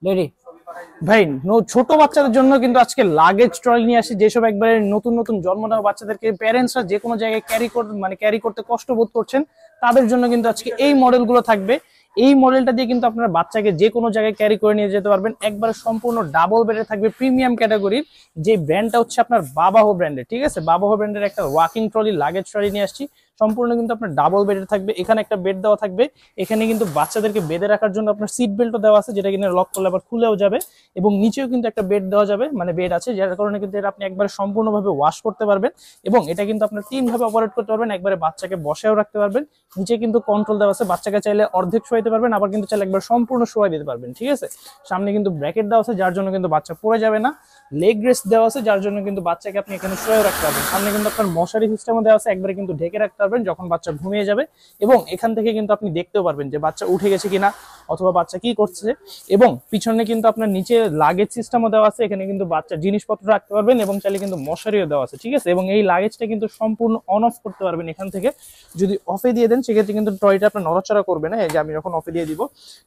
Ready ভাই। ছোট বাচ্চাদের জন্য কিন্তু আজকে লাগেজ ট্রলি নিয়ে আসি, যেসব একবারে নতুন নতুন জন্ম নেওয়া বাচ্চাদেরকে প্যারেন্টসরা যে কোনো জায়গায় ক্যারি করতে কষ্ট বোধ করছেন, তাদের জন্য কিন্তু আজকে এই মডেলগুলো থাকবে। এই মডেলটা দিয়ে কিন্তু আপনার বাচ্চাকে যে কোনো জায়গায় ক্যারি করে নিয়ে যেতে পারবেন। একবার সম্পূর্ণ ডাবল বেডে থাকবে, প্রিমিয়াম ক্যাটাগরির। যে ব্র্যান্ডটা হচ্ছে আপনার বাবাহো ব্র্যান্ডের, ঠিক আছে? বাবাহো ব্র্যান্ডের একটা ওয়াকিং ট্রলি, লাগেজ ট্রলি নিয়ে আসছি। সম্পূর্ণ কিন্তু আপনার ডাবল বেডের থাকবে। এখানে একটা বেড দেওয়া থাকবে। এখানে কিন্তু বাচ্চাদেরকে বেঁধে রাখার জন্য আপনার সিট বেল্টও দেওয়া আছে, যেটা কিন্তু লক করলে আবার খুলেও যাবে। এবং নিচেও কিন্তু একটা বেড দেওয়া যাবে, মানে বেড আছে, যার কারণে কিন্তু এটা আপনি একবারে সম্পূর্ণভাবে ওয়াশ করতে পারবেন। এবং এটা কিন্তু আপনার 3 ভাবে অপারেট করতে পারবেন। একবারে বাচ্চাকে বসেও রাখতে পারবেন। নিচে কিন্তু কন্ট্রোল দেওয়া আছে, বাচ্চাকে চাইলে অর্ধেক শোয়াইতে পারবেন, আবার কিন্তু চাইলে একবার সম্পূর্ণ শোয়াই দিতে পারবেন, ঠিক আছে? সামনে কিন্তু ব্র্যাকেট দেওয়া আছে, যার জন্য কিন্তু বাচ্চা পড়ে যাবে না। লেগ রেস্ট দেওয়া আছে, যার জন্য কিন্তু বাচ্চাকে আপনি এখানে শোয়াও রাখতে পারবেন। সামনে কিন্তু আপনার মশারি সিস্টেমও দেওয়া আছে, একবারে কিন্তু ঢেকে রাখতে পারবেন যখন বাচ্চা ঘুমিয়ে যাবে। এবং এখান থেকে কিন্তু আপনি দেখতেও পারবেন যে বাচ্চা উঠে গেছে কিনা, অথবা বাচ্চা কি করছে। এবং পিছনে কিন্তু আপনার নিচে লাগেজ সিস্টেমও দেওয়া আছে, এখানে কিন্তু বাচ্চার জিনিসপত্র রাখতে পারবেন, এবং চাইলে কিন্তু মশারিও দেওয়া আছে, ঠিক আছে? এবং এই লাগেজটা কিন্তু সম্পূর্ণ অন অফ করতে পারবেন এখান থেকে। যদি অফে দিয়ে দেন সেক্ষেত্রে কিন্তু ট্রয়টা আপনার নড়াচড়া করবে না। এই যে আমি যখন অফে দিয়ে দিব,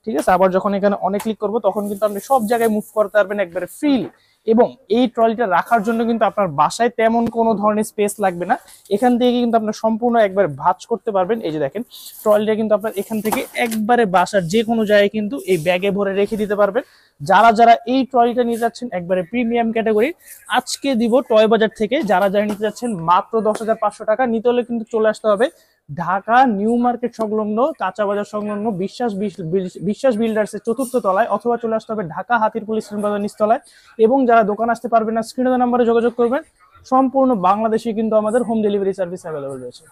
ঠিক আছে, আবার যখন এখানে অনেক ক্লিক করবো তখন কিন্তু আপনি সব জায়গায় মুভ করতে পারবেন একবারে ফ্রিলি। এবং এই ট্রলিটা রাখার জন্য কিন্তু আপনার বাসায় তেমন কোনো ধরনের স্পেস লাগবে না। এখান থেকে কিন্তু আপনার সম্পূর্ণ একবার ভাঁজ করতে পারবেন। এই যে দেখেন, ট্রলিটা কিন্তু আপনার এখান থেকে একবারে বাসার যে কোনো জায়গায় কিন্তু এই ব্যাগে ভরে রেখে দিতে পারবেন। যারা যারা এই ট্রলিটা নিতে যাচ্ছেন একবারে প্রিমিয়াম ক্যাটাগরি, আজকে দিব টয় বাজার থেকে। যারা যারা নিতে যাচ্ছেন মাত্র 10,500 টাকা। নিতে হলে কিন্তু চলে আসতে হবে ঢাকা নিউ মার্কেট সংলগ্ন, কাঁচা বাজার সংলগ্ন বিশ্বাস বিল্ডার্স এর 4র্থ তলায়, অথবা চলে আসতে হবে ঢাকা হাতিরপুল স্টেশন বাজার নিচতলায়। এবং যারা দোকান আসতে পারবেন না, স্ক্রিনে নাম্বারে যোগাযোগ করবেন। সম্পূর্ণ বাংলাদেশে কিন্তু আমাদের হোম ডেলিভারি সার্ভিস অ্যাভেলেবল রয়েছে।